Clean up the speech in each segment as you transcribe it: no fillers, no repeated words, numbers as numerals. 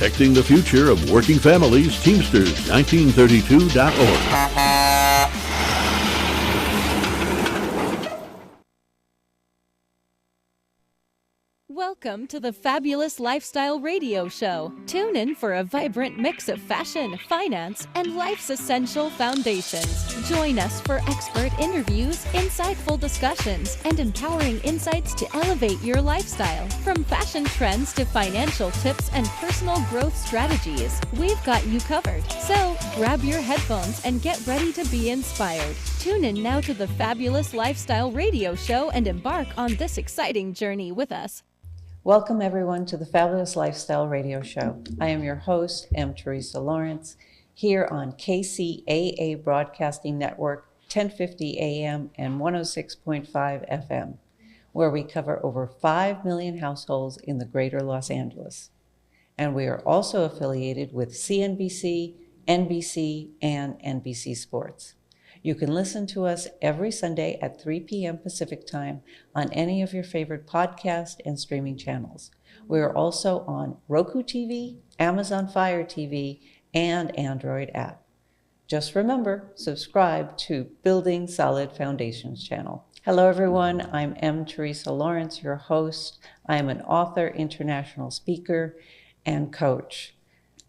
Protecting the future of working families, Teamsters1932.org. Welcome to the Fabulous Lifestyle Radio Show. Tune in for a vibrant mix of fashion, finance, and life's essential foundations. Join us for expert interviews, insightful discussions, and empowering insights to elevate your lifestyle. From fashion trends to financial tips and personal growth strategies, we've got you covered. So grab your headphones and get ready to be inspired. Tune in now to the Fabulous Lifestyle Radio Show and embark on this exciting journey with us. Welcome everyone to the Fabulous Lifestyle Radio Show. I am your host, M. Teresa Lawrence, here on KCAA Broadcasting Network, 1050 AM and 106.5 FM, where we cover over 5 million households in the greater Los Angeles. And we are also affiliated with CNBC, NBC, and NBC Sports. You can listen to us every Sunday at 3 p.m. Pacific Time on any of your favorite podcast and streaming channels. We are also on Roku TV, Amazon Fire TV, and Android app. Just remember, subscribe to Building Solid Foundations channel. Hello everyone, I'm M. Teresa Lawrence, your host. I am an author, international speaker, and coach.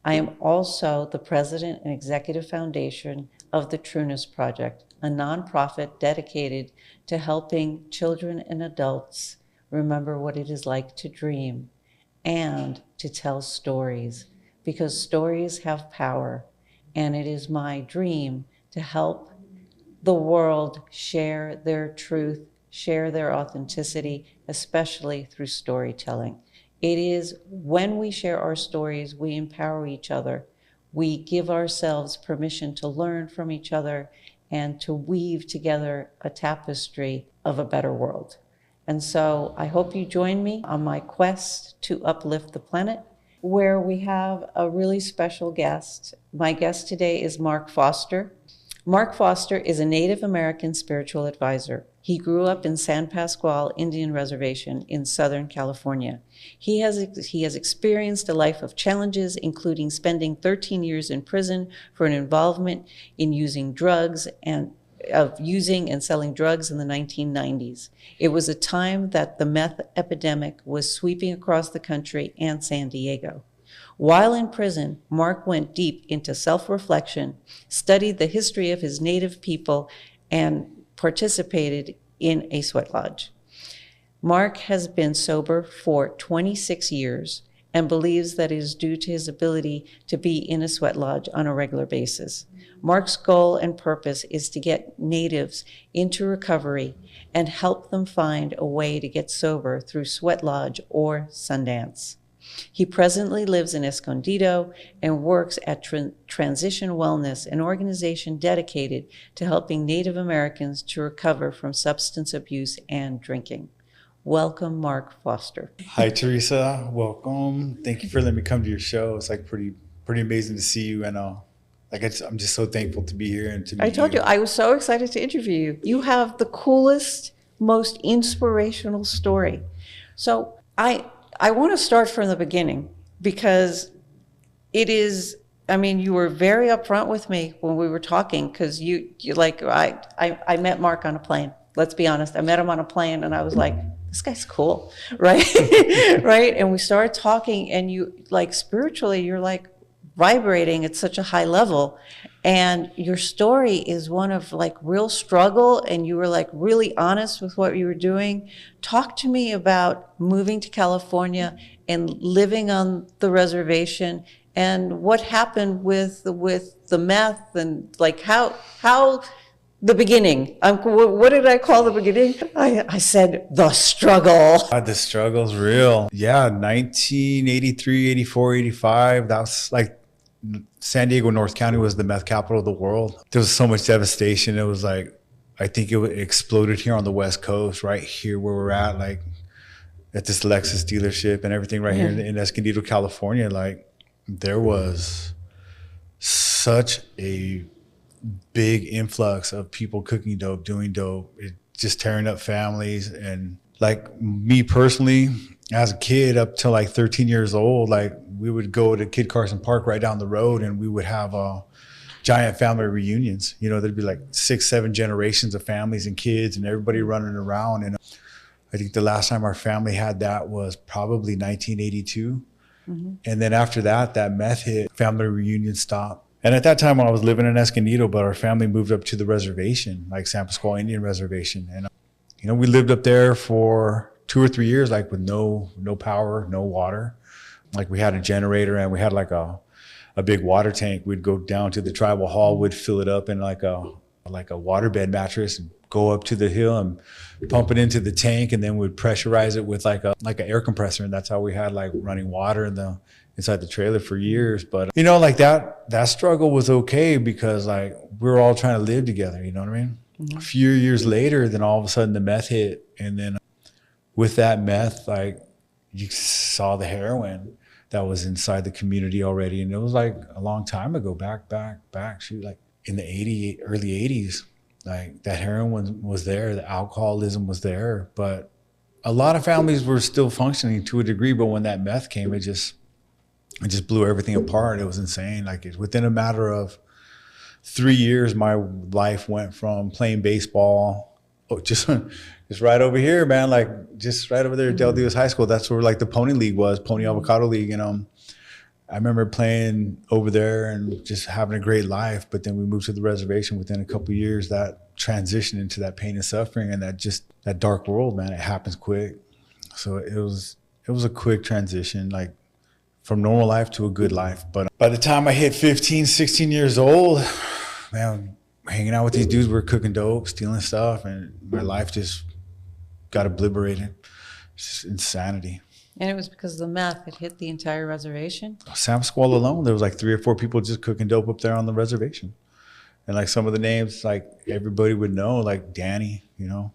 I am also the president and executive foundation of the Trueness Project, a nonprofit dedicated to helping children and adults remember what it is like to dream and to tell stories, because stories have power. And it is my dream to help the world share their truth, share their authenticity, especially through storytelling. It is when we share our stories, we empower each other. We give ourselves permission to learn from each other and to weave together a tapestry of a better world. And so I hope you join me on my quest to uplift the planet, where we have a really special guest. My guest today is Mark Foster. Mark Foster is a Native American spiritual advisor. He grew up in San Pasqual Indian Reservation in Southern California. He has experienced a life of challenges, including spending 13 years in prison for an involvement in using and selling drugs in the 1990s. It was a time that the meth epidemic was sweeping across the country and San Diego. While in prison, Mark went deep into self-reflection, studied the history of his native people, and participated in a sweat lodge. Mark has been sober for 26 years and believes that it is due to his ability to be in a sweat lodge on a regular basis. Mark's goal and purpose is to get natives into recovery and help them find a way to get sober through sweat lodge or Sundance. He presently lives in Escondido and works at Transition Wellness, an organization dedicated to helping Native Americans to recover from substance abuse and drinking. Welcome, Mark Foster. Hi, Teresa. Welcome. Thank you for letting me come to your show. It's like pretty amazing to see you, and I'm just so thankful to be here and to meet you. I told you I was so excited to interview you. You have the coolest, most inspirational story. So I want to start from the beginning, because it is, you were very upfront with me when we were talking, because I met Mark on a plane. Let's be honest. I met him on a plane and I was like, this guy's cool, right? Right? And we started talking, and you, spiritually, you're vibrating at such a high level. And your story is one of real struggle, and you were really honest with what you were doing. Talk to me about moving to California and living on the reservation, and what happened with the meth, and how the beginning. What did I call the beginning? I said the struggle. The struggle's real. Yeah, 1983, 84, 85. That was San Diego, North County was the meth capital of the world. There was so much devastation. It was I think it exploded here on the West Coast, right here where we're at this Lexus dealership and everything right here in Escondido, California. There was such a big influx of people cooking dope, doing dope, just tearing up families. And Like me personally, as a kid up till like 13 years old, like we would go to Kid Carson Park right down the road and we would have giant family reunions. You know, there'd be like 6, 7 generations of families and kids and everybody running around. And I think the last time our family had that was probably 1982. And then after that, that meth hit, family reunion stopped. And at that time when I was living in Escondido, but our family moved up to the reservation, like San Pasqual Indian Reservation. And, you know, we lived up there for 2 or 3 years, like with no power, no water. Like we had a generator and we had like a big water tank. We'd go down to the tribal hall, would fill it up in like a waterbed mattress and go up to the hill and pump it into the tank, and then we'd pressurize it with like an air compressor, and that's how we had like running water inside the trailer for years. But you know, like that struggle was okay because like we were all trying to live together, you know what I mean? A few years later, then all of a sudden the meth hit, and then with that meth, like you saw the heroin that was inside the community already, and it was like a long time ago, back, shoot, like in the early 80s. Like that heroin was there, the alcoholism was there, but a lot of families were still functioning to a degree. But when that meth came, it just blew everything apart. It was insane. Like within a matter of 3 years, my life went from playing baseball, just right over here, man, like just right over there at Del Dios High School. That's where like the Pony League was, Pony Avocado League, you know. I remember playing over there and just having a great life, but then we moved to the reservation within a couple of years. That transition into that pain and suffering and that dark world, man, it happens quick. So it was a quick transition, like from normal life to a good life. But by the time I hit 15, 16 years old, man, hanging out with these dudes, we were cooking dope, stealing stuff, and my life just got obliterated. It's just insanity. And it was because of the meth. It hit the entire reservation. San Pasqual alone, there was like 3 or 4 people just cooking dope up there on the reservation. And like some of the names, like everybody would know, like Danny, you know,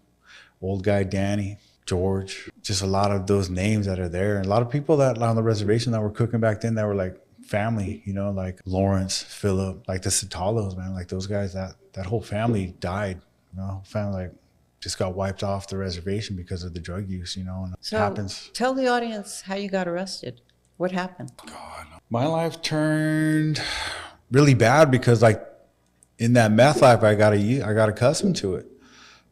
old guy Danny, George, just a lot of those names that are there. And a lot of people that on the reservation that were cooking back then that were like family, you know, like Lawrence, Philip, like the Satalos, man, like those guys, that whole family died, you know, family like just got wiped off the reservation because of the drug use, you know, and So it happens. tell the audience how you got arrested. What happened? My life turned really bad because like in that meth life, I got accustomed to it.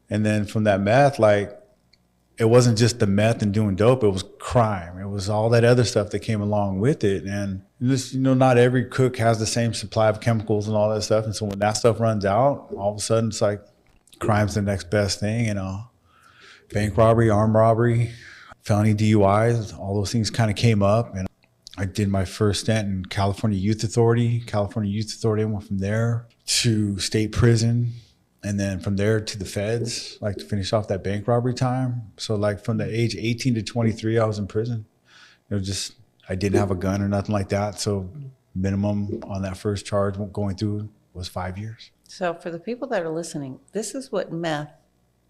And then from that meth, like it wasn't just the meth and doing dope, it was crime. It was all that other stuff that came along with it. And just, you know, not every cook has the same supply of chemicals and all that stuff. And so when that stuff runs out, all of a sudden it's like crime's the next best thing, you know. Bank robbery, armed robbery, felony DUIs, all those things kind of came up. And I did my first stint in California Youth Authority. I went from there to state prison, and then from there to the feds, like to finish off that bank robbery time. So like from the age 18 to 23, I was in prison. It was just, I didn't have a gun or nothing like that. So minimum on that first charge going through was 5 years. So for the people that are listening, this is what meth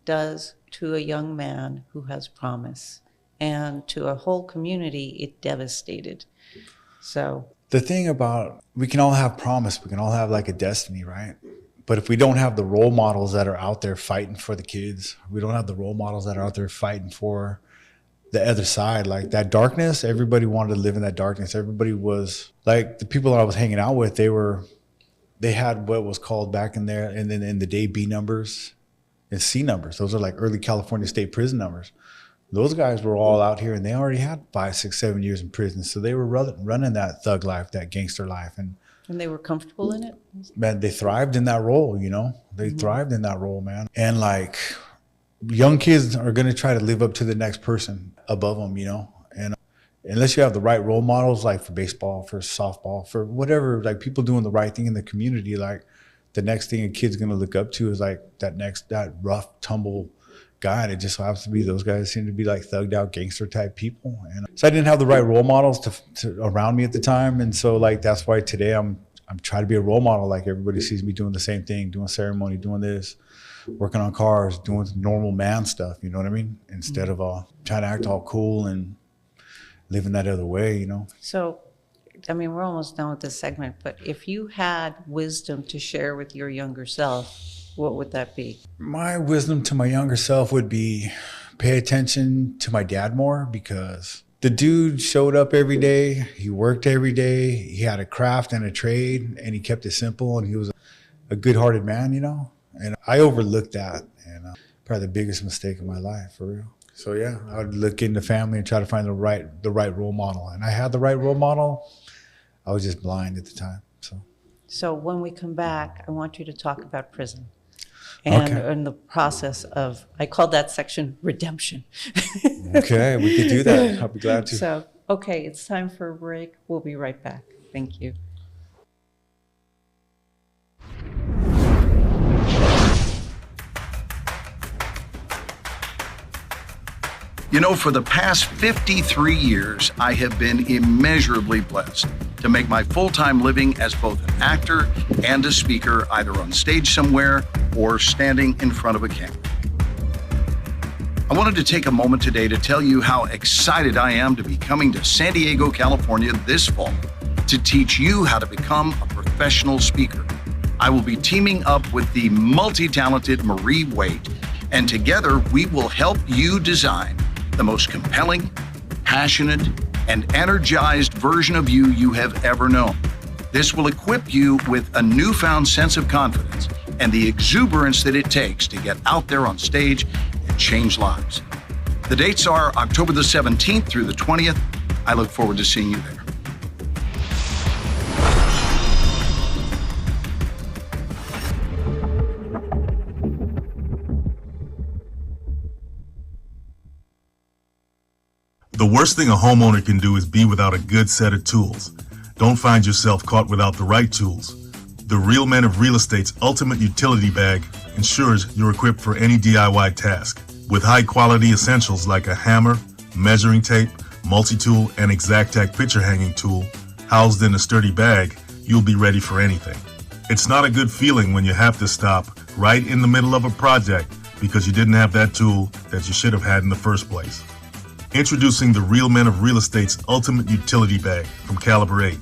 does to a young man who has promise. And to a whole community, it devastated. So the thing about, we can all have promise, we can all have like a destiny, right? But if we don't have the role models that are out there fighting for the kids, we don't have the role models that are out there fighting for the other side, like that darkness, everybody wanted to live in that darkness. Everybody was like, the people that I was hanging out with, they had what was called back in there, and then in the day, B numbers and C numbers. Those are like early California state prison numbers. Those guys were all out here and they already had 5, 6, 7 years in prison. So they were running that thug life, that gangster life. And they were comfortable in it? Man, they thrived in that role, you know? They thrived in that role, man. And like young kids are going to try to live up to the next person above them, you know? And unless you have the right role models, like for baseball, for softball, for whatever, like people doing the right thing in the community, like the next thing a kid's going to look up to is like that rough, tumble guy. And it just so happens to be those guys seem to be like thugged out gangster type people. And so I didn't have the right role models to around me at the time. And so like, that's why today I'm trying to be a role model. Like everybody sees me doing the same thing, doing ceremony, doing this, working on cars, doing normal man stuff. You know what I mean? Instead of trying to act all cool and living that other way, you know? So, I mean, we're almost done with this segment, but if you had wisdom to share with your younger self, what would that be? My wisdom to my younger self would be pay attention to my dad more, because the dude showed up every day. He worked every day. He had a craft and a trade, and he kept it simple, and he was a good-hearted man, you know? And I overlooked that, and probably the biggest mistake of my life, for real. So yeah, I would look into family and try to find the right role model. And I had the right role model. I was just blind at the time, so. So when we come back, I want you to talk about prison and the process of, I call that section redemption. Okay, we could do that. I'll be glad to. So, okay, it's time for a break. We'll be right back. Thank you. You know, for the past 53 years, I have been immeasurably blessed to make my full-time living as both an actor and a speaker, either on stage somewhere or standing in front of a camera. I wanted to take a moment today to tell you how excited I am to be coming to San Diego, California this fall to teach you how to become a professional speaker. I will be teaming up with the multi-talented Marie Waite, and together we will help you design the most compelling, passionate, and energized version of you have ever known. This will equip you with a newfound sense of confidence and the exuberance that it takes to get out there on stage and change lives. The dates are October the 17th through the 20th. I look forward to seeing you there. The worst thing a homeowner can do is be without a good set of tools. Don't find yourself caught without the right tools. The Real Men of Real Estate's Ultimate Utility Bag ensures you're equipped for any DIY task. With high-quality essentials like a hammer, measuring tape, multi-tool, and Exactac picture hanging tool housed in a sturdy bag, you'll be ready for anything. It's not a good feeling when you have to stop right in the middle of a project because you didn't have that tool that you should have had in the first place. Introducing the Real Men of Real Estate's Ultimate Utility Bag from Caliber 8.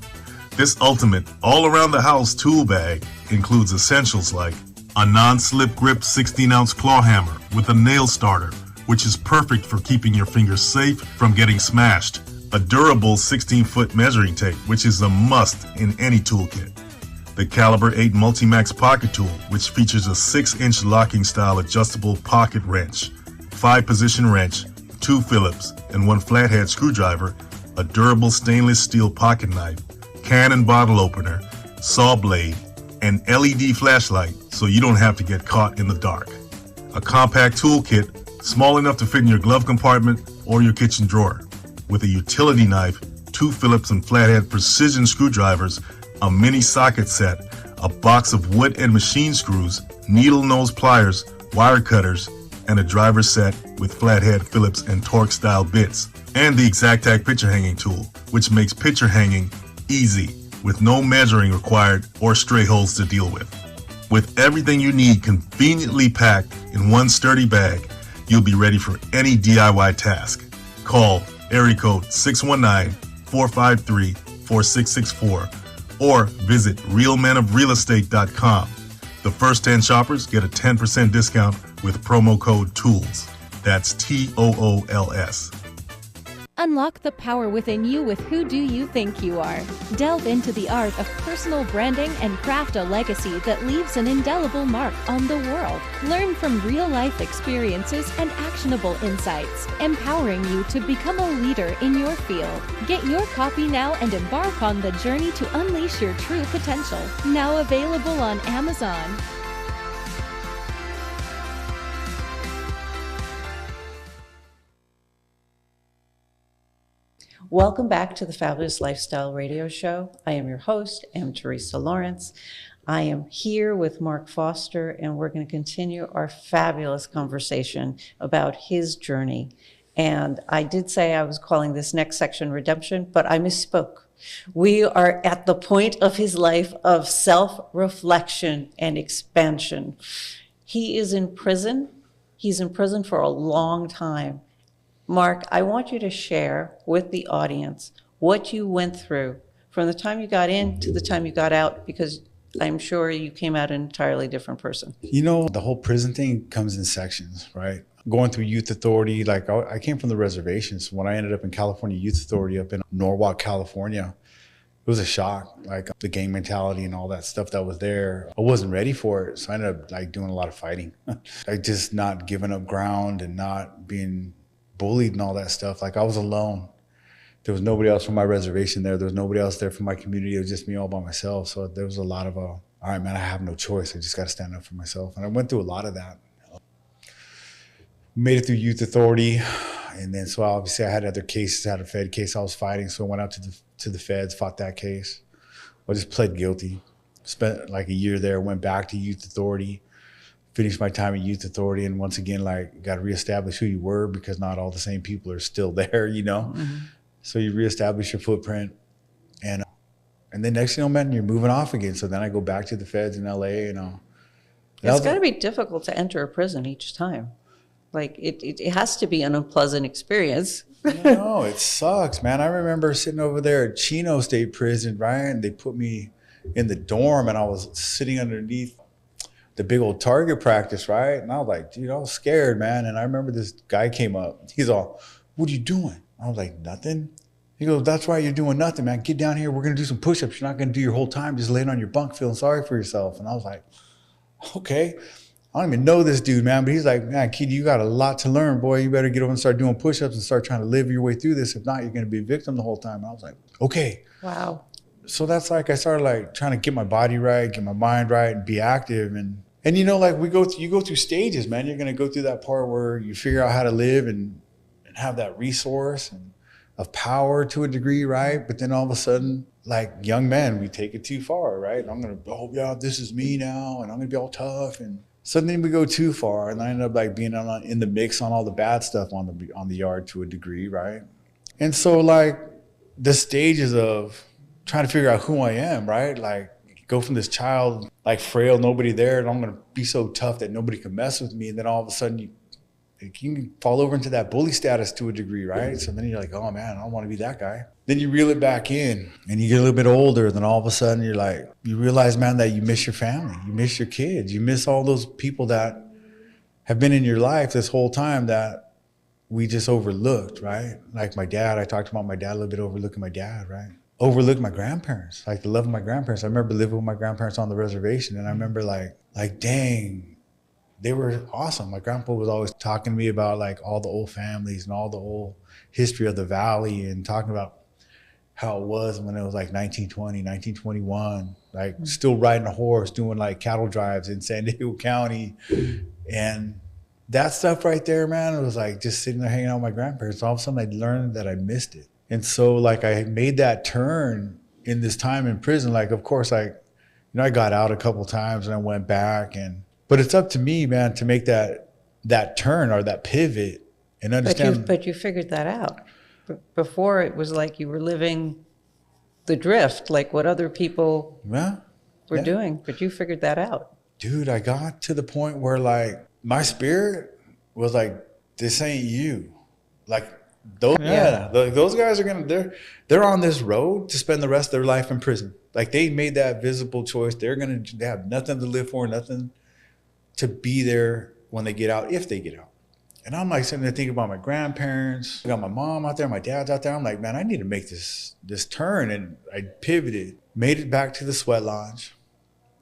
This ultimate all-around-the-house tool bag includes essentials like a non-slip grip 16-ounce claw hammer with a nail starter, which is perfect for keeping your fingers safe from getting smashed, a durable 16-foot measuring tape, which is a must in any toolkit, the Caliber 8 Multimax Pocket Tool, which features a 6-inch locking-style adjustable pocket wrench, 5-position wrench, 2 Phillips, and 1 flathead screwdriver, a durable stainless steel pocket knife, can and bottle opener, saw blade, an LED flashlight so you don't have to get caught in the dark. A compact toolkit small enough to fit in your glove compartment or your kitchen drawer, with a utility knife, 2 Phillips and flathead precision screwdrivers, a mini socket set, a box of wood and machine screws, needle nose pliers, wire cutters, and a driver set with flathead Phillips and Torx style bits, and the Exactac picture hanging tool, which makes picture hanging easy with no measuring required or stray holes to deal with. With everything you need conveniently packed in one sturdy bag, you'll be ready for any DIY task. Call area code 619-453-4664 or visit realmenofrealestate.com. The first 10 shoppers get a 10% discount with promo code TOOLS. That's TOOLS. Unlock the power within you with Who Do You Think You Are? Delve into the art of personal branding and craft a legacy that leaves an indelible mark on the world. Learn from real-life experiences and actionable insights, empowering you to become a leader in your field. Get your copy now and embark on the journey to unleash your true potential. Now available on Amazon. Welcome back to the Fabulous Lifestyle Radio Show. I am your host, M. Teresa Lawrence. I am here with Mark Foster, and we're going to continue our fabulous conversation about his journey. And I did say I was calling this next section Redemption, but I misspoke. We are at the point of his life of self-reflection and expansion. He is in prison. He's in prison for a long time. Mark, I want you to share with the audience what you went through from the time you got in to the time you got out, because I'm sure you came out an entirely different person. You know, the whole prison thing comes in sections, right? Going through youth authority, like I came from the reservations. When I ended up in California Youth Authority up in Norwalk, California, it was a shock, like the gang mentality and all that stuff that was there. I wasn't ready for it. So I ended up like doing a lot of fighting, like just not giving up ground and not being bullied and all that stuff. Like I was alone. There was nobody else from my reservation there. There was nobody else there from my community. It was just me all by myself. So there was a lot of, all right, man, I have no choice. I just got to stand up for myself. And I went through a lot of that. Made it through youth authority. And then, so obviously I had other cases. I had a Fed case I was fighting. So I went out to the Feds, fought that case. I just pled guilty. Spent like a year there, went back to youth authority, finished my time at youth authority. And once again, like got to reestablish who you were because not all the same people are still there, you know? Mm-hmm. So you reestablish your footprint, and then next thing you know, man, you're moving off again. So then I go back to the Feds in LA, It's got to be difficult to enter a prison each time. Like it has to be an unpleasant experience. No, it sucks, man. I remember sitting over there at Chino State Prison, right? And they put me in the dorm, and I was sitting underneath the big old target practice, right? And I was like, dude, I was scared, man. And I remember this guy came up. He's all, "What are you doing?" I was like, "Nothing." He goes, "That's right, you're doing nothing, man. Get down here. We're going to do some push-ups. You're not going to do your whole time just laying on your bunk feeling sorry for yourself." And I was like, okay. I don't even know this dude, man. But he's like, "Man, kid, you got a lot to learn, boy. You better get over and start doing push-ups and start trying to live your way through this. If not, you're going to be a victim the whole time." And I was like, okay. Wow. So that's like, I started like trying to get my body right, get my mind right, and be active. And you know, like you go through stages, man. You're going to go through that part where you figure out how to live and have that resource and of power to a degree, right? But then all of a sudden, like young men, we take it too far, right? I'm gonna, oh yeah, this is me now, and I'm gonna be all tough, and suddenly we go too far, and I end up like being in the mix on all the bad stuff on the yard to a degree, right? And so like the stages of trying to figure out who I am, right? Like go from this child, like frail, nobody there, and I'm gonna be so tough that nobody can mess with me, and then all of a sudden you can fall over into that bully status to a degree, right? So then you're like, oh man, I don't want to be that guy. Then you reel it back in and you get a little bit older. Then all of a sudden you're like, you realize, man, that you miss your family. You miss your kids. You miss all those people that have been in your life this whole time that we just overlooked, right? Like my dad, I talked about my dad a little bit, overlooking my dad, right? Overlooked my grandparents, like the love of my grandparents. I remember living with my grandparents on the reservation, and I remember like dang, they were awesome. My grandpa was always talking to me about like all the old families and all the old history of the valley, and talking about how it was when it was like 1920, 1921, like still riding a horse, doing like cattle drives in San Diego County. And that stuff right there, man, it was like just sitting there hanging out with my grandparents. All of a sudden I learned that I missed it. And so like I made that turn in this time in prison. Like, of course, like, you know, I got out a couple times and I went back, but it's up to me, man, to make that turn or that pivot and understand. But you figured that out. Before it was like you were living the drift, like what other people were doing, but you figured that out. Dude, I got to the point where like my spirit was like, this ain't you. Like those guys are they're on this road to spend the rest of their life in prison. Like they made that visible choice. They have nothing to live for, nothing to be there when they get out, if they get out. And I'm like sitting there thinking about my grandparents. I got my mom out there, my dad's out there. I'm like, man, I need to make this turn. And I pivoted, made it back to the sweat lodge.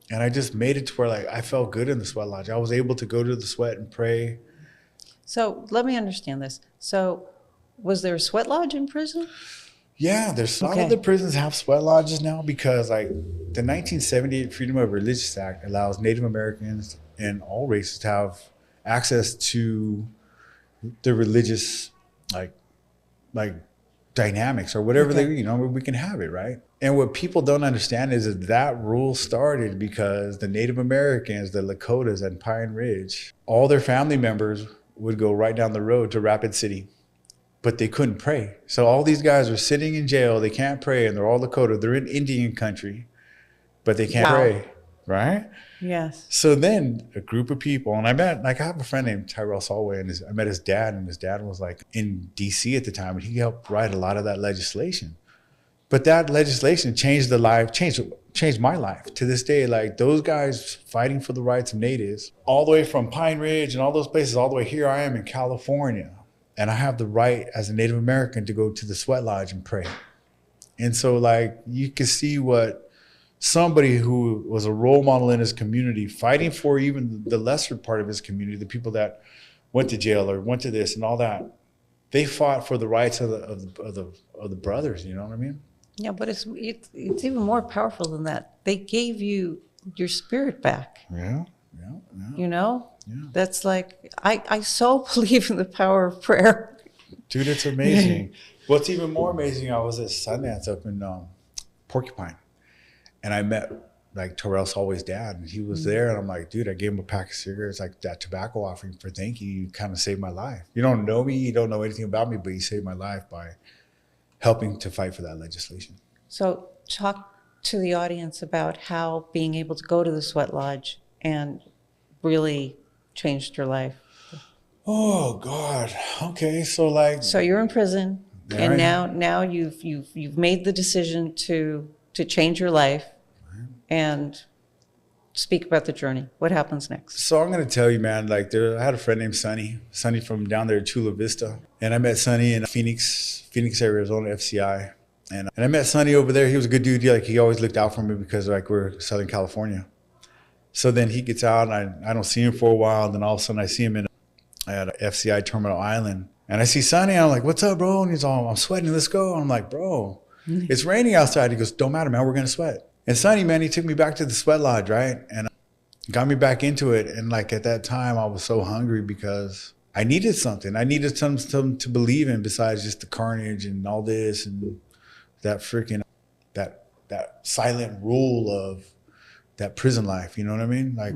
And I just made it to where like I felt good in the sweat lodge. I was able to go to the sweat and pray. So let me understand this. So was there a sweat lodge in prison? Yeah, there's a lot of the prisons have sweat lodges now, because like the 1978 Freedom of Religious Act allows Native Americans and all races to have access to the religious like dynamics or whatever they, you know, we can have it, right? And what people don't understand is that rule started because the Native Americans, the Lakotas and Pine Ridge, all their family members would go right down the road to Rapid City, but they couldn't pray. So all these guys are sitting in jail, they can't pray, and they're all Lakota, they're in Indian country, but they can't pray, right? Yes. So then a group of people, and I have a friend named Tyrell Solway, and I met his dad, and his dad was like in DC at the time, and he helped write a lot of that legislation. But that legislation changed changed my life. To this day, like those guys fighting for the rights of natives, all the way from Pine Ridge and all those places, all the way here I am in California. And I have the right as a Native American to go to the Sweat Lodge and pray. And so like you can see what somebody who was a role model in his community, fighting for even the lesser part of his community, the people that went to jail or went to this and all that, they fought for the rights of the brothers. You know what I mean? Yeah, but it's even more powerful than that. They gave you your spirit back. Yeah. You know, Yeah. that's like I so believe in the power of prayer. Dude, it's amazing. What's even more amazing, I was at Sundance up in Porcupine, and I met like Terrell Solway's dad, and he was there, and I'm like, dude, I gave him a pack of cigarettes, like that tobacco offering for thank you. You kind of saved my life. You don't know me, you don't know anything about me, but you saved my life by helping to fight for that legislation. So talk to the audience about how being able to go to the Sweat Lodge and really changed your life. Oh God. Okay, so like, So you're in prison, There and I am. now you've made the decision to change your life and speak about the journey. What happens next? So I'm gonna tell you, man. Like, I had a friend named Sonny from down there at Chula Vista, and I met Sonny in Phoenix, Arizona, FCI, and I met Sonny over there. He was a good dude. Like, he always looked out for me because like we're Southern California. So then he gets out, and I don't see him for a while. And then all of a sudden, I see him at FCI Terminal Island, and I see Sonny. And I'm like, "What's up, bro?" And he's all, "I'm sweating. Let's go." And I'm like, "Bro, it's raining outside." He goes, "Don't matter, man. We're gonna sweat." And Sonny, man, he took me back to the Sweat Lodge, right? And got me back into it. And like at that time, I was so hungry because I needed something. I needed something to believe in besides just the carnage and all this and that freaking, that silent rule of that prison life. You know what I mean? Like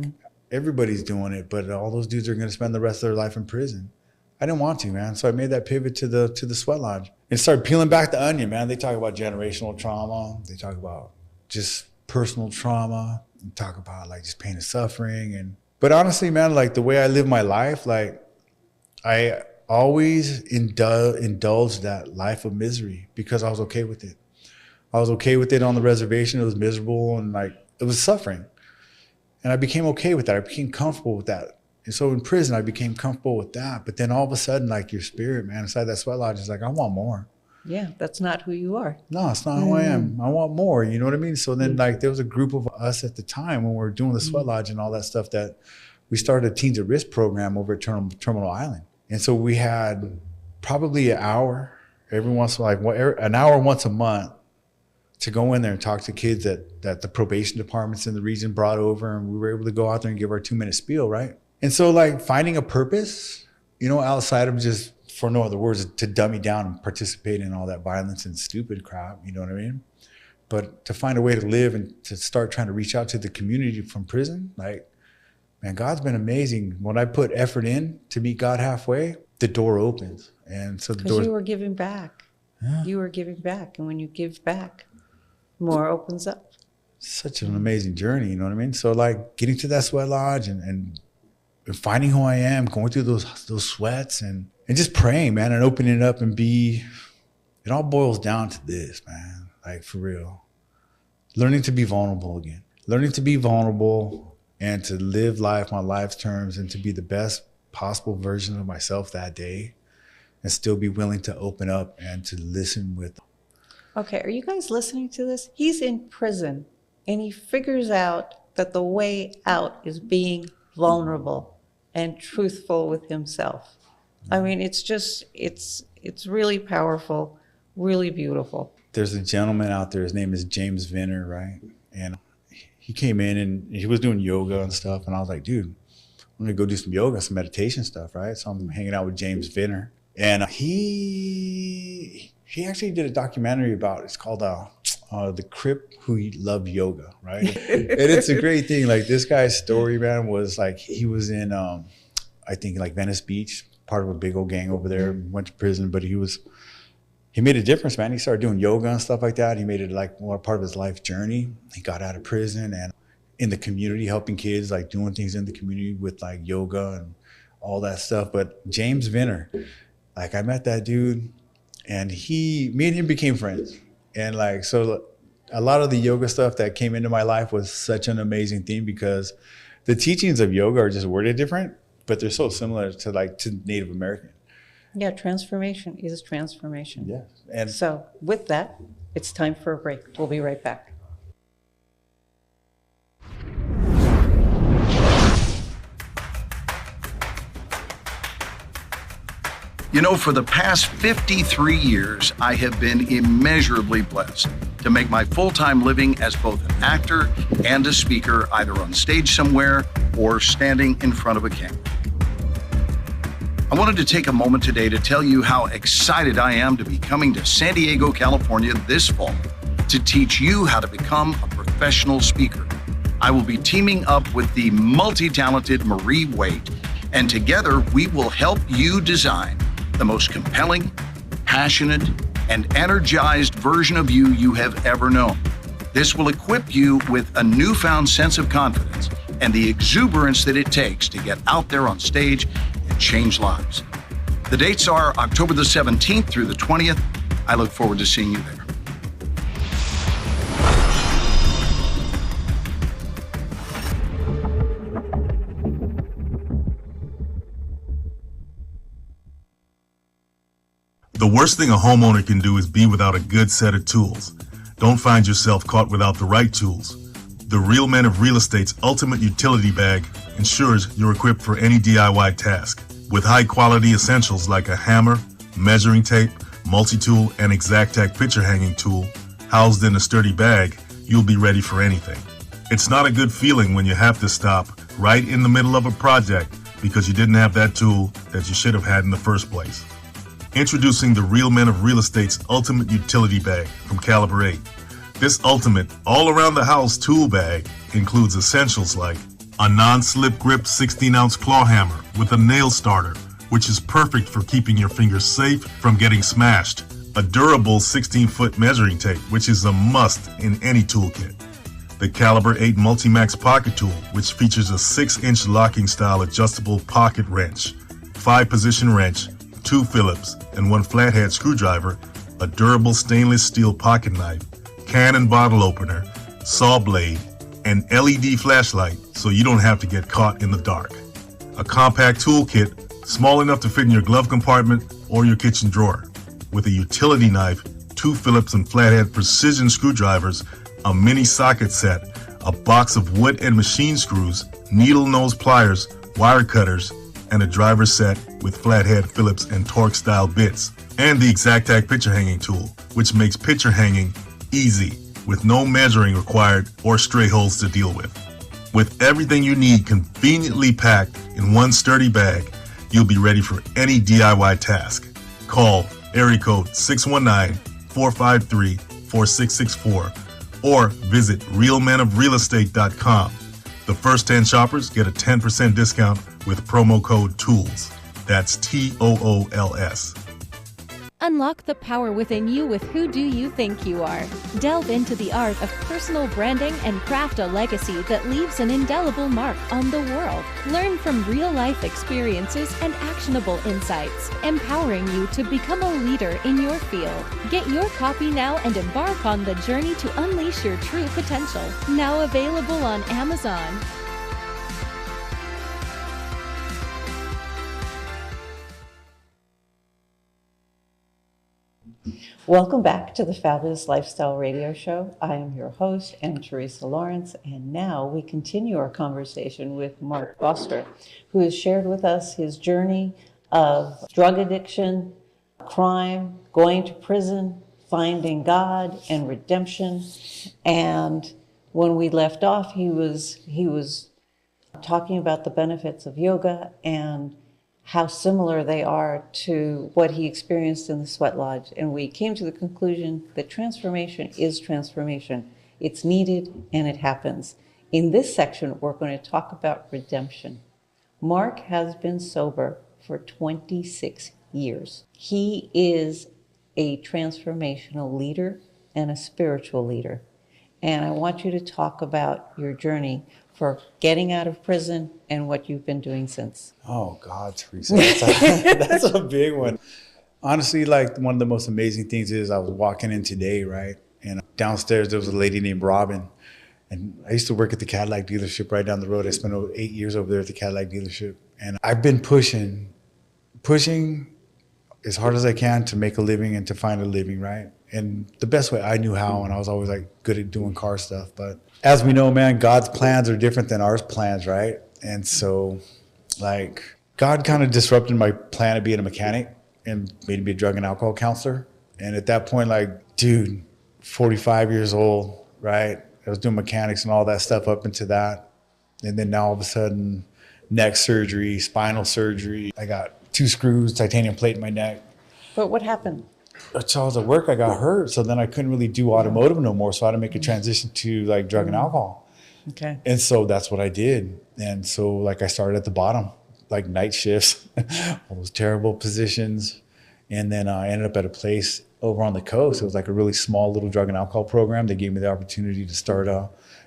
everybody's doing it, but all those dudes are going to spend the rest of their life in prison. I didn't want to, man. So I made that pivot to the Sweat Lodge and started peeling back the onion, man. They talk about generational trauma. They talk about just personal trauma and talk about like just pain and suffering. But honestly, man, like the way I live my life, like I always indulged that life of misery because I was okay with it. I was okay with it on the reservation. It was miserable and like it was suffering. And I became okay with that. I became comfortable with that. And so in prison, I became comfortable with that. But then all of a sudden, like your spirit, man, inside that Sweat Lodge is like, I want more. Yeah, that's not who you are. No, it's not who I am. I want more. You know what I mean? So then like there was a group of us at the time when we were doing the Sweat Lodge and all that stuff that we started a Teens at Risk program over at Terminal Island. And so we had probably an hour every once in a while, an hour once a month to go in there and talk to kids that the probation departments in the region brought over, and we were able to go out there and give our 2-minute spiel, right? And so like finding a purpose, you know, outside of just, for no other words, to dummy down and participate in all that violence and stupid crap, you know what I mean? But to find a way to live and to start trying to reach out to the community from prison, like, man, God's been amazing. When I put effort in to meet God halfway, the door opens. And so the door. Because you were giving back. Yeah. You were giving back. And when you give back, more opens up. Such an amazing journey, you know what I mean? So like getting to that Sweat Lodge and finding who I am, going through those sweats and just praying, man, and opening it up and it all boils down to this, man, like for real. Learning to be vulnerable again. Learning to be vulnerable and to live life on life's terms and to be the best possible version of myself that day and still be willing to open up and to listen with. Okay, are you guys listening to this? He's in prison and he figures out that the way out is being vulnerable and truthful with himself. I mean, it's really powerful, really beautiful. There's a gentleman out there, his name is James Venner, right? And he came in and he was doing yoga and stuff. And I was like, dude, I'm gonna go do some yoga, some meditation stuff, right? So I'm hanging out with James Venner. And he actually did a documentary about, it's called The Crip Who Loved Yoga, right? And it's a great thing. Like this guy's story, man, was like, he was in, I think like Venice Beach, part of a big old gang over there, went to prison, but he made a difference, man. He started doing yoga and stuff like that. He made it like more part of his life journey. He got out of prison and in the community, helping kids, like doing things in the community with like yoga and all that stuff. But James Venner, like I met that dude and me and him became friends. And like, so A lot of the yoga stuff that came into my life was such an amazing thing because the teachings of yoga are just worded different, but they're so similar to Native American. Yeah, transformation is transformation. Yeah. And So with that, it's time for a break. We'll be right back. You know, for the past 53 years, I have been immeasurably blessed to make my full-time living as both an actor and a speaker, either on stage somewhere or standing in front of a camera. I wanted to take a moment today to tell you how excited I am to be coming to San Diego, California this fall to teach you how to become a professional speaker. I will be teaming up with the multi-talented Marie Waite, and together we will help you design the most compelling, passionate, and energized version of you have ever known. This will equip you with a newfound sense of confidence and the exuberance that it takes to get out there on stage and change lives. The dates are October the 17th through the 20th. I look forward to seeing you there. The worst thing a homeowner can do is be without a good set of tools. Don't find yourself caught without the right tools. The Real Men of Real Estate's ultimate utility bag ensures you're equipped for any DIY task. With high-quality essentials like a hammer, measuring tape, multi-tool, and Exactac picture hanging tool housed in a sturdy bag, you'll be ready for anything. It's not a good feeling when you have to stop right in the middle of a project because you didn't have that tool that you should have had in the first place. Introducing the Real Men of Real Estate's Ultimate Utility Bag from Caliber 8. This ultimate all-around-the-house tool bag includes essentials like a non-slip grip 16-ounce claw hammer with a nail starter, which is perfect for keeping your fingers safe from getting smashed, a durable 16-foot measuring tape, which is a must in any toolkit, the Caliber 8 Multimax Pocket Tool, which features a 6-inch locking-style adjustable pocket wrench, 5-position wrench, 2 Phillips, and 1 flathead screwdriver, a durable stainless steel pocket knife, can and bottle opener, saw blade, an LED flashlight so you don't have to get caught in the dark. A compact toolkit small enough to fit in your glove compartment or your kitchen drawer, with a utility knife, 2 Phillips and flathead precision screwdrivers, a mini socket set, a box of wood and machine screws, needle nose pliers, wire cutters, and a driver set with flathead Phillips and Torx style bits, and the Exactac picture hanging tool, which makes picture hanging easy with no measuring required or stray holes to deal with. With everything you need conveniently packed in one sturdy bag, you'll be ready for any DIY task. Call area code 619-453-4664 or visit realmenofrealestate.com. The first 10 shoppers get a 10% discount with promo code TOOLS. That's TOOLS. Unlock the power within you with Who Do You Think You Are? Delve into the art of personal branding and craft a legacy that leaves an indelible mark on the world. Learn from real-life experiences and actionable insights, empowering you to become a leader in your field. Get your copy now and embark on the journey to unleash your true potential. Now available on Amazon. Welcome back to the Fabulous Lifestyle Radio Show. I am your host, Anne Teresa Lawrence, and now we continue our conversation with Mark Foster, who has shared with us his journey of drug addiction, crime, going to prison, finding God, and redemption. And when we left off, he was talking about the benefits of yoga and how similar they are to what he experienced in the Sweat Lodge. And we came to the conclusion that transformation is transformation. It's needed and it happens. In this section, we're going to talk about redemption. Mark has been sober for 26 years. He is a transformational leader and a spiritual leader. And I want you to talk about your journey for getting out of prison and what you've been doing since. Oh God, Teresa, that's a big one. Honestly, like one of the most amazing things is I was walking in today, right? And downstairs there was a lady named Robin. And I used to work at the Cadillac dealership right down the road. I spent over 8 years over there at the Cadillac dealership. And I've been pushing as hard as I can to make a living and to find a living, right? And the best way I knew how, and I was always like good at doing car stuff. But as we know, man, God's plans are different than our plans, right? And so like God kind of disrupted my plan of being a mechanic and made me be a drug and alcohol counselor. And at that point, like, dude, 45 years old, right? I was doing mechanics and all that stuff up into that. And then now all of a sudden, neck surgery, spinal surgery. I got 2 screws, titanium plate in my neck. But what happened? So I was at work, I got hurt. So then I couldn't really do automotive no more. So I had to make a transition to like drug and alcohol. Okay. And so that's what I did. And so like I started at the bottom, like night shifts, all those terrible positions. And then I ended up at a place over on the coast. It was like a really small little drug and alcohol program. They gave me the opportunity to start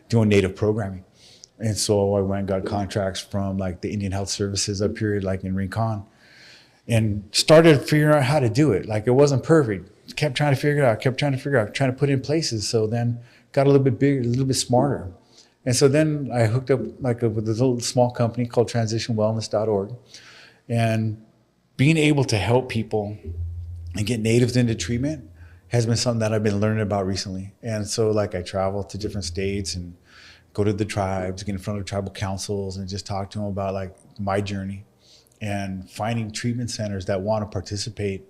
doing native programming. And so I went and got contracts from like the Indian Health Services up here, like in Rincon, and started figuring out how to do it. Like it wasn't perfect. Kept trying to figure it out, trying to put it in places. So then got a little bit bigger, a little bit smarter. And so then I hooked up like with this little small company called transitionwellness.org. And being able to help people and get natives into treatment has been something that I've been learning about recently. And so like I travel to different states and go to the tribes, get in front of tribal councils and just talk to them about like my journey and finding treatment centers that want to participate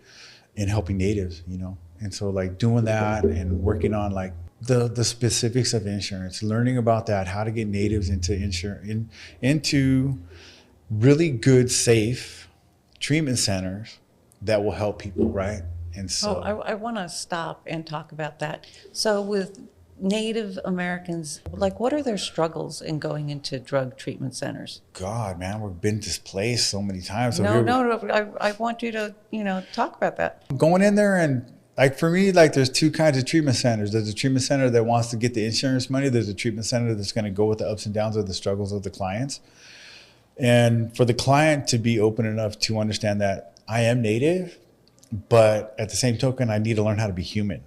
in helping natives, you know? And so like doing that and working on like the specifics of insurance, learning about that, how to get natives into insurance, into really good, safe treatment centers that will help people, right? And so I want to stop and talk about that. So with Native Americans, like what are their struggles in going into drug treatment centers? God, man, we've been displaced so many times. So I want you to, talk about that. going in there and like for me, like there's 2 kinds of treatment centers. There's a treatment center that wants to get the insurance money. There's a treatment center that's going to go with the ups and downs of the struggles of the clients. And for the client to be open enough to understand that I am Native, but at the same token, I need to learn how to be human.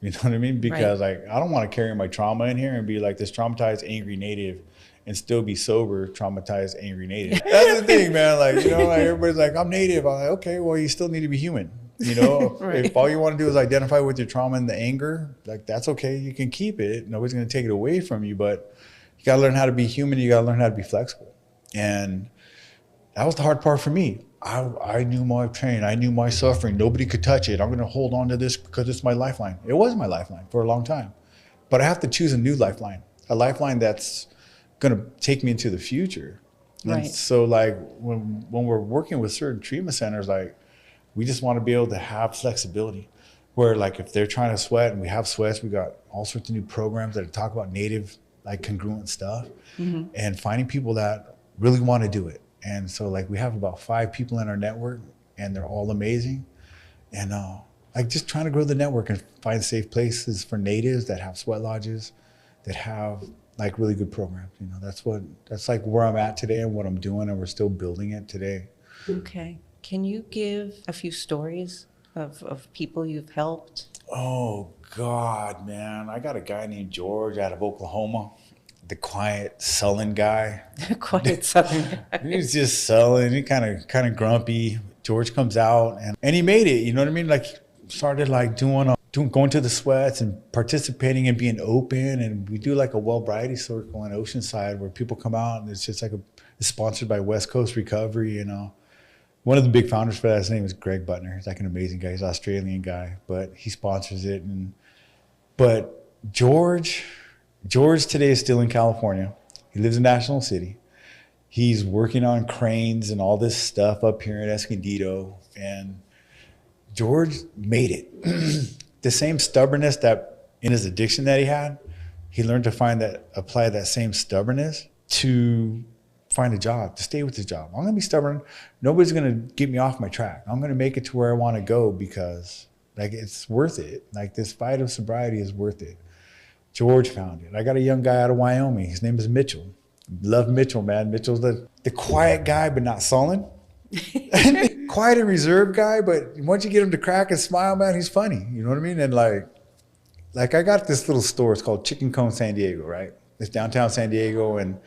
You know what I mean? Because like, I don't want to carry my trauma in here and be like this traumatized, angry Native and still be sober, traumatized, angry Native. That's the thing, man. Like, like everybody's like, I'm Native. I'm like, okay, well, you still need to be human. Right. If all you want to do is identify with your trauma and the anger, like that's okay. You can keep it. Nobody's going to take it away from you, but you got to learn how to be human. You got to learn how to be flexible. And that was the hard part for me. I knew my pain. I knew my suffering. Nobody could touch it. I'm going to hold on to this because it's my lifeline. It was my lifeline for a long time. But I have to choose a new lifeline, a lifeline that's going to take me into the future. Right. And so like when we're working with certain treatment centers, like we just want to be able to have flexibility where like if they're trying to sweat and we have sweats, we got all sorts of new programs that talk about Native, like congruent stuff and finding people that really want to do it. And so like we have about 5 people in our network and they're all amazing. And like just trying to grow the network and find safe places for natives that have sweat lodges, that have like really good programs. That's like where I'm at today and what I'm doing, and we're still building it today. Okay. Can you give a few stories of people you've helped? Oh God, man. I got a guy named George out of Oklahoma. The quiet, sullen guy. Quiet Southern guy. He's just sullen. He kind of grumpy. George comes out and he made it. You know what I mean? Like started like going to the sweats and participating and being open. And we do like a well-briety circle in Oceanside where people come out and it's just like it's sponsored by West Coast Recovery. One of the big founders for that, his name is Greg Butner. He's like an amazing guy. He's an Australian guy, but he sponsors it. But George today is still in California. He lives in National City. He's working on cranes and all this stuff up here in Escondido. And George made it. The same stubbornness that in his addiction that he had, he learned to apply that same stubbornness to find a job, to stay with his job. I'm gonna be stubborn. Nobody's gonna get me off my track. I'm gonna make it to where I wanna go because like it's worth it. Like this fight of sobriety is worth it. George found it. I got a young guy out of Wyoming. His name is Mitchell. Love Mitchell, man. Mitchell's the quiet guy, but not sullen. Quiet and reserved guy, but once you get him to crack and smile, man, he's funny. You know what I mean? And like Like I got this little store, it's called Chicken Cone San Diego, right? It's downtown San Diego. And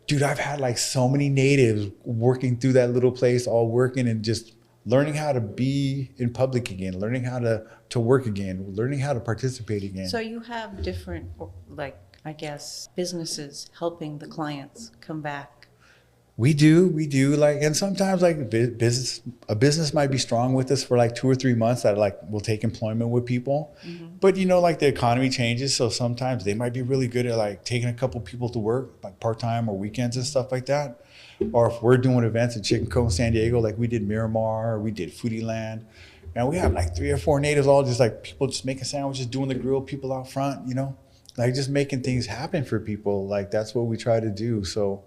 dude, I've had like so many natives working through that little place, all working and just learning how to be in public again, learning how to work again, learning how to participate again. So you have different, like, I guess, businesses helping the clients come back. We do like, and sometimes like a business might be strong with us for like 2 or 3 months that like will take employment with people. But you know, like the economy changes. So sometimes they might be really good at like taking a couple people to work, like part-time or weekends and stuff like that. Or if we're doing events at Chicken Cone San Diego, like we did Miramar, we did Foodie Land, and we have like 3 or 4 natives, all just like people just making sandwiches, doing the grill, people out front, you know, like just making things happen for people. Like that's what we try to do. So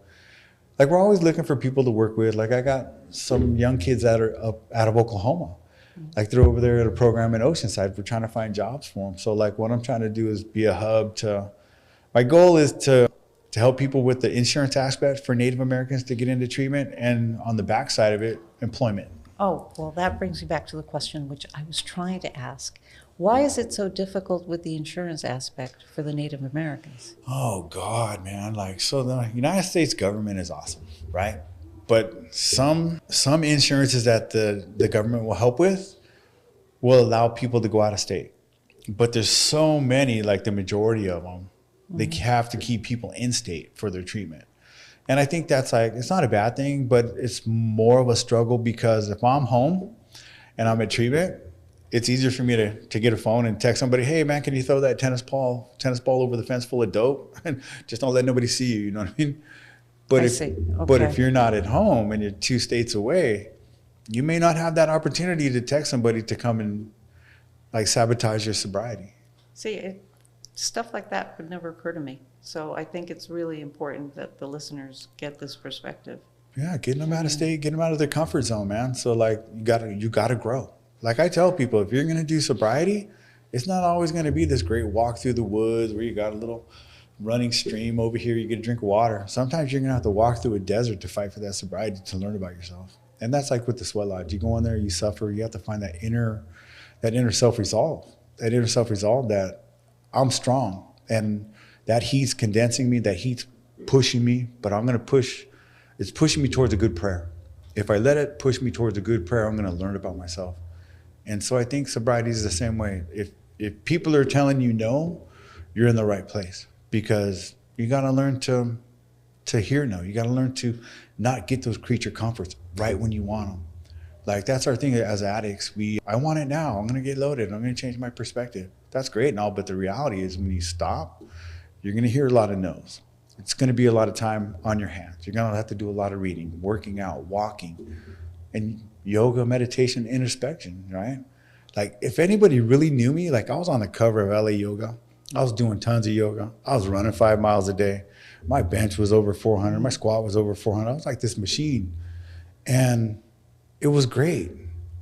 like we're always looking for people to work with. Like I got some young kids that are up out of Oklahoma. Like they're over there at a program in Oceanside. We're trying to find jobs for them. So like what I'm trying to do is be a hub to, my goal is to help people with the insurance aspect for Native Americans to get into treatment, and on the backside of it, employment. Oh, well, that brings me back to the question which I was trying to ask. Why is it so difficult with the insurance aspect for the Native Americans? Oh God, man. Like, so the United States government is awesome, right? But some insurances that the government will help with will allow people to go out of state. But there's so many, like the majority of them, they have to keep people in state for their treatment. And I think that's like, it's not a bad thing, but it's more of a struggle because if I'm home and I'm at treatment, it's easier for me to get a phone and text somebody, hey man, can you throw that tennis ball over the fence full of dope? And just don't let nobody see you, you know what I mean? But Okay. if you're not at home and you're 2 states away, you may not have that opportunity to text somebody to come and like sabotage your sobriety. See, stuff like that would never occur to me. So I think it's really important that the listeners get this perspective. Yeah, getting them out of state, getting them out of their comfort zone, man. So like you gotta grow. Like I tell people, if you're gonna do sobriety, it's not always gonna be this great walk through the woods where you got a little running stream over here, you get a drink of water. Sometimes you're gonna have to walk through a desert to fight for that sobriety, to learn about yourself. And that's like with the Sweat Lodge. You go in there, you suffer, you have to find that inner self-resolve. That inner self-resolve that I'm strong and that heat's condensing me, that heat's pushing me, but I'm gonna push, it's pushing me towards a good prayer. If I let it push me towards a good prayer, I'm gonna learn about myself. And so I think sobriety is the same way. If people are telling you no, you're in the right place, because you gotta learn to hear no. You gotta learn to not get those creature comforts right when you want them. Like that's our thing as addicts. I want it now. I'm gonna get loaded. I'm gonna change my perspective. That's great and all, but the reality is when you stop, you're gonna hear a lot of no's. It's gonna be a lot of time on your hands. You're gonna have to do a lot of reading, working out, walking, and yoga, meditation, introspection, right? Like if anybody really knew me, like I was on the cover of LA Yoga. I was doing tons of yoga. I was running 5 miles a day. My bench was over 400. My squat was over 400. I was like this machine. And it was great.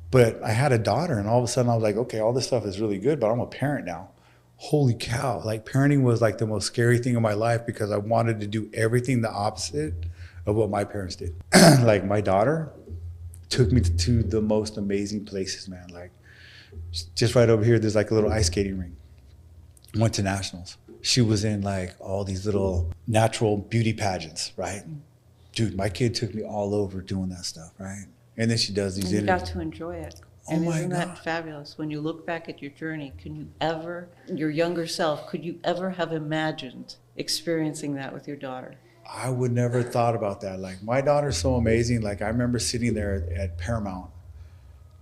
But I had a daughter and all of a sudden I was like, okay, all this stuff is really good, but I'm a parent now. Holy cow. Like parenting was like the most scary thing in my life because I wanted to do everything the opposite of what my parents did. Like my daughter took me to the most amazing places, man. Like just right over here, there's like a little ice skating rink. Went to nationals. She was in like all these little natural beauty pageants, right? Dude, my kid took me all over doing that stuff, right? And then she does these And you got interviews. to enjoy it. Oh And my isn't God. that fabulous? When you look back at your journey, your younger self, could you ever have imagined experiencing that with your daughter? I would never thought about that. Like my daughter's so amazing. Like I remember sitting there at Paramount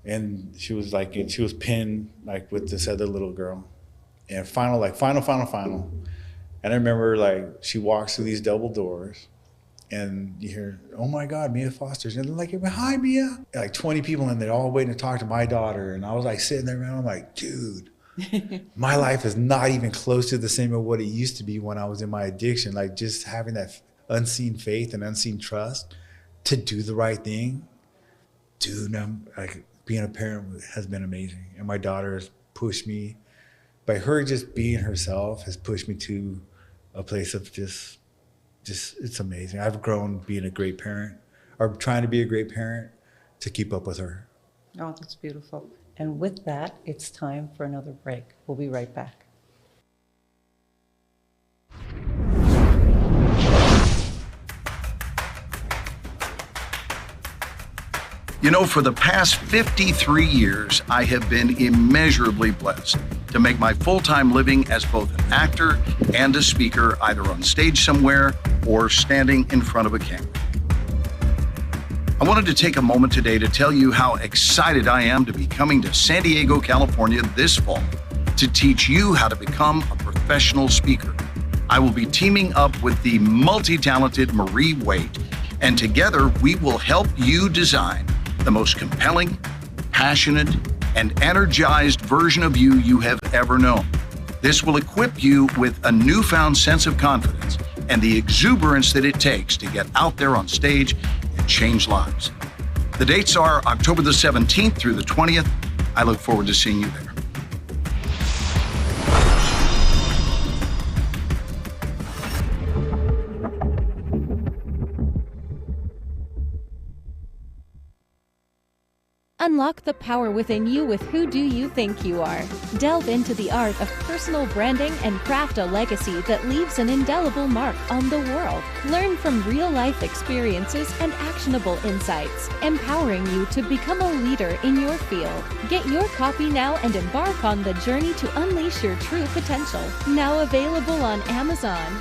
and she was pinned like with this other little girl. And final. And I remember like she walks through these double doors and you hear, oh my God, Mia Foster's. And they're like, hi, Mia. And like 20 people in there all waiting to talk to my daughter. And I was like sitting there, man, I'm like, dude, my life is not even close to the same of what it used to be when I was in my addiction. Like just having that unseen faith and unseen trust to do the right thing. Dude, I'm like being a parent has been amazing. And my daughter has pushed me. By her just being herself has pushed me to a place of just it's amazing. I've grown being a great parent, or trying to be a great parent to keep up with her. Oh, that's beautiful. And with that, it's time for another break. We'll be right back. You know, for the past 53 years, I have been immeasurably blessed to make my full-time living as both an actor and a speaker, either on stage somewhere or standing in front of a camera. I wanted to take a moment today to tell you how excited I am to be coming to San Diego, California this fall to teach you how to become a professional speaker. I will be teaming up with the multi-talented Marie Waite, and together we will help you design the most compelling, passionate, and energized version of you have ever known. This will equip you with a newfound sense of confidence and the exuberance that it takes to get out there on stage and change lives. The dates are October the 17th through the 20th. I look forward to seeing you there. Unlock the power within you with Who Do You Think You Are? Delve into the art of personal branding and craft a legacy that leaves an indelible mark on the world. Learn from real-life experiences and actionable insights, empowering you to become a leader in your field. Get your copy now and embark on the journey to unleash your true potential. Now available on Amazon.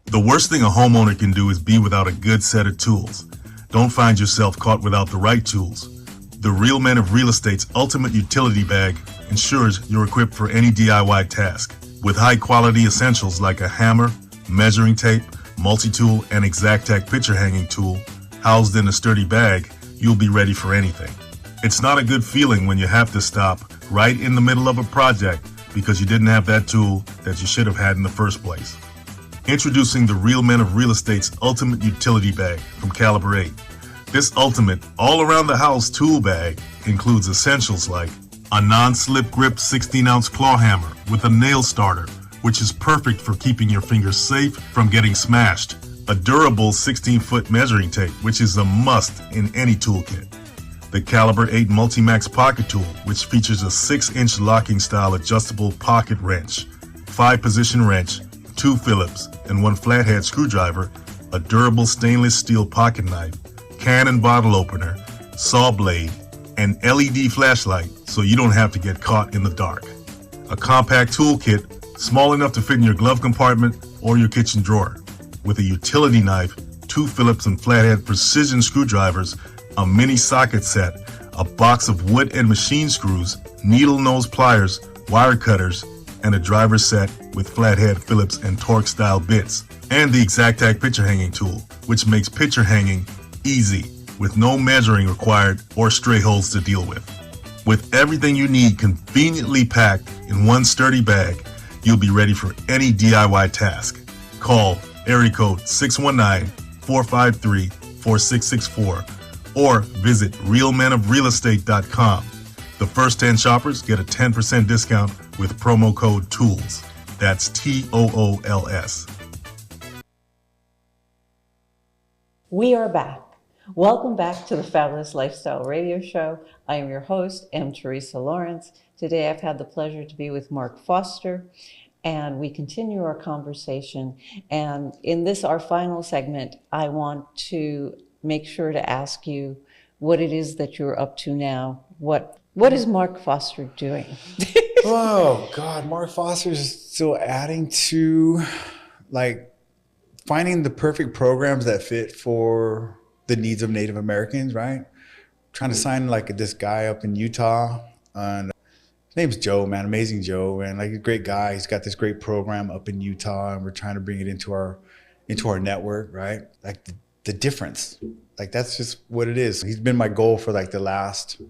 The worst thing a homeowner can do is be without a good set of tools. Don't find yourself caught without the right tools. The Real Men of Real Estate's ultimate utility bag ensures you're equipped for any DIY task. With high quality essentials like a hammer, measuring tape, multi-tool, and Exactac picture hanging tool housed in a sturdy bag, you'll be ready for anything. It's not a good feeling when you have to stop right in the middle of a project because you didn't have that tool that you should have had in the first place. Introducing the Real Men of Real Estate's Ultimate Utility Bag from Caliber 8. This ultimate, all-around-the-house tool bag includes essentials like a non-slip grip 16-ounce claw hammer with a nail starter, which is perfect for keeping your fingers safe from getting smashed, a durable 16-foot measuring tape, which is a must in any toolkit, the Caliber 8 Multi-Max Pocket Tool, which features a 6-inch locking-style adjustable pocket wrench, 5-position wrench, 2 Phillips, and 1 flathead screwdriver, a durable stainless steel pocket knife, can and bottle opener, saw blade, an LED flashlight so you don't have to get caught in the dark. A compact toolkit small enough to fit in your glove compartment or your kitchen drawer, with a utility knife, 2 Phillips and flathead precision screwdrivers, a mini socket set, a box of wood and machine screws, needle nose pliers, wire cutters, and a driver set with flathead Phillips and Torx style bits, and the Exactac picture hanging tool, which makes picture hanging easy with no measuring required or stray holes to deal with. With everything you need conveniently packed in one sturdy bag, you'll be ready for any DIY task. Call area code 619-453-4664 or visit realmenofrealestate.com. The first 10 shoppers get a 10% discount with promo code TOOLS. That's TOOLS. We are back. Welcome back to the Fabulous Lifestyle Radio Show. I am your host, M. Teresa Lawrence. Today I've had the pleasure to be with Mark Foster, and we continue our conversation. And in this, our final segment, I want to make sure to ask you what it is that you're up to now. What is Mark Foster doing? Oh God, Mark Foster is still adding to, like, finding the perfect programs that fit for the needs of Native Americans, right? Trying to sign like this guy up in Utah, and his name's Joe, man, amazing Joe, and like a great guy. He's got this great program up in Utah, and we're trying to bring it into our network, right? Like the difference, like that's just what it is. He's been my goal for like the last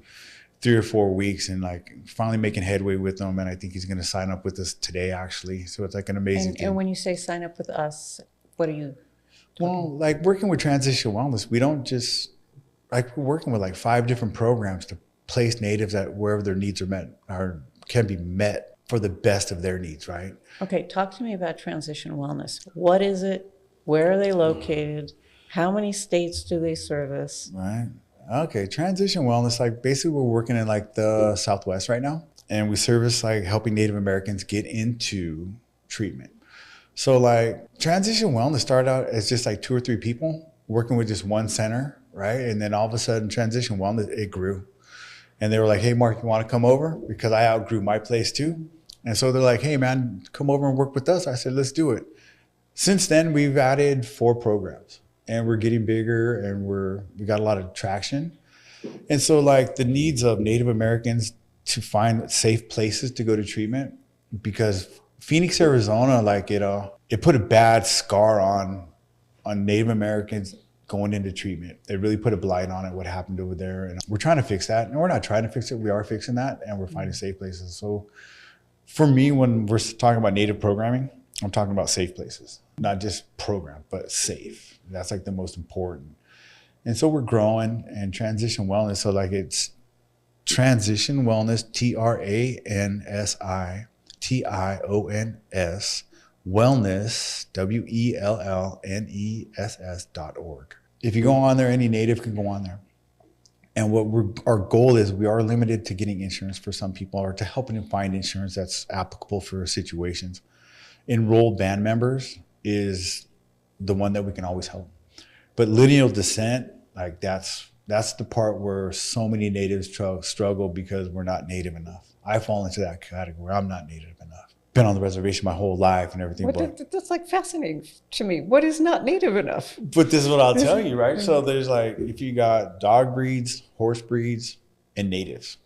3 or 4 weeks, and like finally making headway with him, and I think he's going to sign up with us today actually. So it's like an amazing thing. And when you say sign up with us, what are you? Well, like working with Transition Wellness, we don't just, like, we're working with like 5 different programs to place natives at wherever their needs are met or can be met for the best of their needs, right? Okay, talk to me about Transition Wellness. What is it? Where are they located? How many states do they service? Right. Okay, Transition Wellness, like basically we're working in like the Southwest right now, and we service like helping Native Americans get into treatment. So like transition wellness started out as just like 2 or 3 people working with just one center, right? And then all of a sudden transition wellness, it grew. And they were like, hey, Mark, you want to come over? Because I outgrew my place too. And so they're like, hey, man, come over and work with us. I said, let's do it. Since then, we've added 4 programs and we're getting bigger and we got a lot of traction. And so like the needs of Native Americans to find safe places to go to treatment, because Phoenix, Arizona, like it put a bad scar on Native Americans going into treatment. It really put a blight on it, what happened over there. And we're trying to fix that. And we're not trying to fix it, we are fixing that, and we're finding safe places. So for me, when we're talking about Native programming, I'm talking about safe places, not just program, but safe. That's like the most important. And so we're growing, and transition wellness. So like it's transition wellness, TRANSITIONS, wellness, WELLNESS.org. If you go on there, any Native can go on there. And what our goal is, we are limited to getting insurance for some people, or to helping them find insurance that's applicable for situations. Enrolled band members is the one that we can always help. But lineal descent, like that's the part where so many Natives struggle because we're not Native enough. I fall into that category. I'm not Native enough. Been on the reservation my whole life and everything. That's like fascinating to me. What is not Native enough? But this is what I'll tell you, right? So there's like, if you got dog breeds, horse breeds, and natives.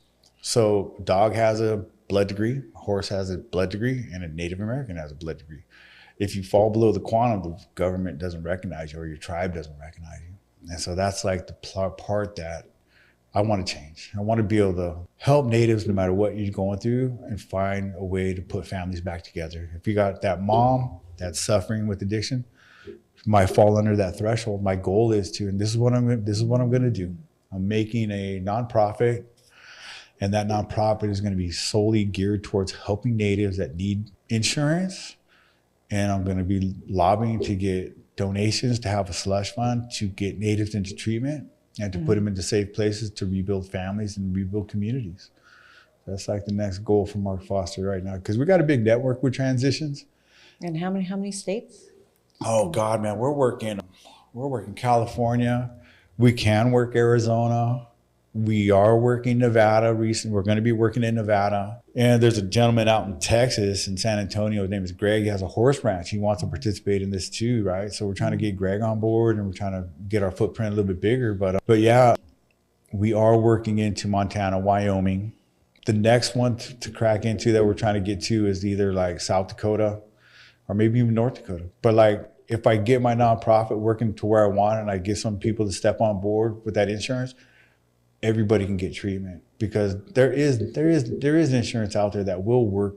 So dog has a blood degree, a horse has a blood degree, and a Native American has a blood degree. If you fall below the quantum, the government doesn't recognize you, or your tribe doesn't recognize you. And so that's like the part that I want to change. I want to be able to help Natives no matter what you're going through, and find a way to put families back together. If you got that mom that's suffering with addiction, might fall under that threshold. My goal is to, and this is what I'm going to do. I'm making a nonprofit, and that nonprofit is going to be solely geared towards helping Natives that need insurance. And I'm going to be lobbying to get donations to have a slush fund to get Natives into treatment, and to put them into safe places to rebuild families and rebuild communities. That's like the next goal for Mark Foster right now, because we got a big network with transitions. And how many states? Oh God, man, we're working California. We can work Arizona. We are working Nevada recently. We're going to be working in Nevada. And there's a gentleman out in Texas, in San Antonio. His name is Greg. He has a horse ranch. He wants to participate in this too, right? So we're trying to get Greg on board, and we're trying to get our footprint a little bit bigger. But yeah, we are working into Montana, Wyoming. The next one to crack into that we're trying to get to is either like South Dakota or maybe even North Dakota. But like, if I get my nonprofit working to where I want, and I get some people to step on board with that insurance, everybody can get treatment, because there is insurance out there that will work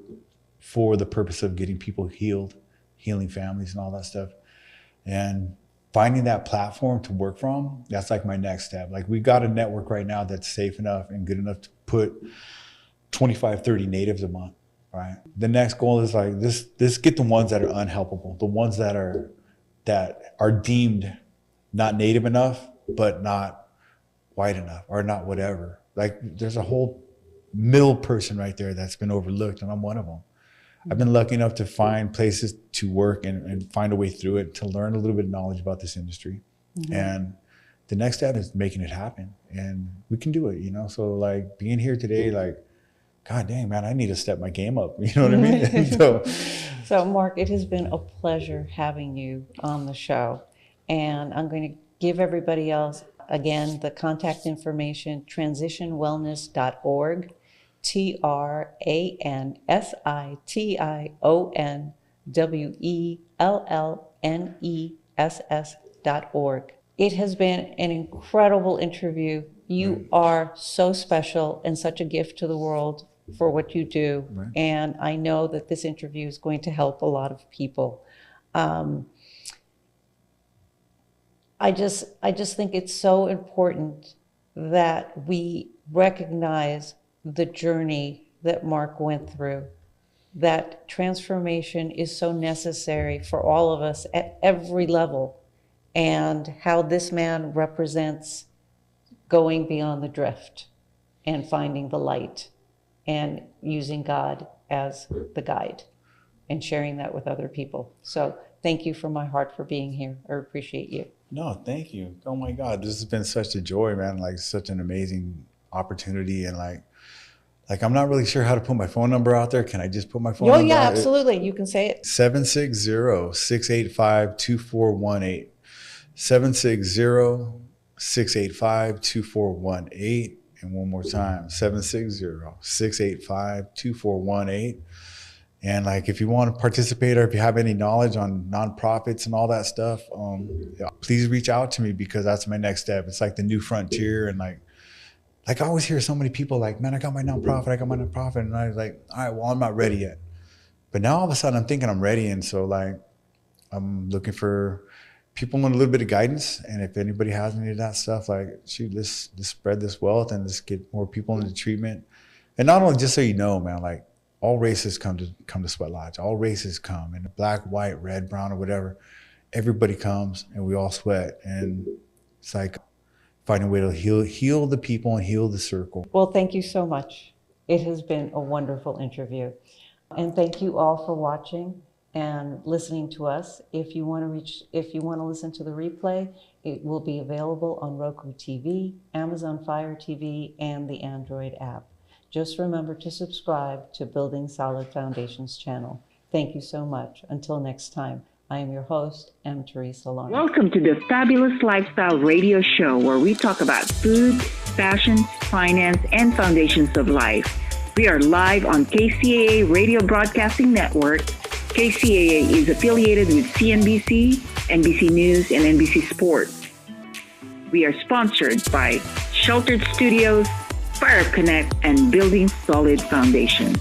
for the purpose of getting people healed, healing families and all that stuff. And finding that platform to work from, that's like my next step. Like, we got a network right now that's safe enough and good enough to put 25, 30 Natives a month, right? The next goal is like this get the ones that are unhelpable, the ones that are deemed not Native enough, but not white enough, or not whatever. Like, there's a whole middle person right there that's been overlooked, and I'm one of them. I've been lucky enough to find places to work and find a way through it, to learn a little bit of knowledge about this industry. Mm-hmm. And the next step is making it happen, and we can do it, So like, being here today, like, God dang, man, I need to step my game up. You know what I mean? So Mark, it has been a pleasure having you on the show, and I'm going to give everybody else, again, the contact information: transitionwellness.org, transitionwellness.org. It has been an incredible interview. You are so special and such a gift to the world for what you do. Right. And I know that this interview is going to help a lot of people. I just think it's so important that we recognize the journey that Mark went through. That transformation is so necessary for all of us at every level, and how this man represents going beyond the drift and finding the light and using God as the guide. and sharing that with other people. So thank you from my heart for being here. I appreciate you. No, thank you. Oh my God, this has been such a joy, man. Like such an amazing opportunity, and like I'm not really sure how to put my phone number out there. Can I just put my phone number Yeah, out? absolutely. You can say it. 760-685-2418. 760-685-2418. And one more time, 760-685-2418. And like, if you want to participate or if you have any knowledge on nonprofits and all that stuff, please reach out to me, because that's my next step. It's like the new frontier. And like I always hear so many people like, man, I got my nonprofit. And I was like, all right, well, I'm not ready yet. But now all of a sudden I'm thinking I'm ready. And so like, I'm looking for people want a little bit of guidance. And if anybody has any of that stuff, like, shoot, let's spread this wealth and let's get more people into treatment. And not only, just so you know, man, like all races come to Sweat Lodge. All races come, and black, white, red, brown, or whatever. Everybody comes and we all sweat. And it's like finding a way to heal the people and heal the circle. Well, thank you so much. It has been a wonderful interview. And thank you all for watching and listening to us. If you want to listen to the replay, it will be available on Roku TV, Amazon Fire TV, and the Android app. Just remember to subscribe to Building Solid Foundations channel. Thank you so much. Until next time, I am your host, M. Teresa Lawrence. Welcome to the Fabulous Lifestyle Radio Show, where we talk about food, fashion, finance, and foundations of life. We are live on KCAA Radio Broadcasting Network. KCAA is affiliated with CNBC, NBC News, and NBC Sports. We are sponsored by Sheltered Studios, Fire Connect, and Building Solid Foundations.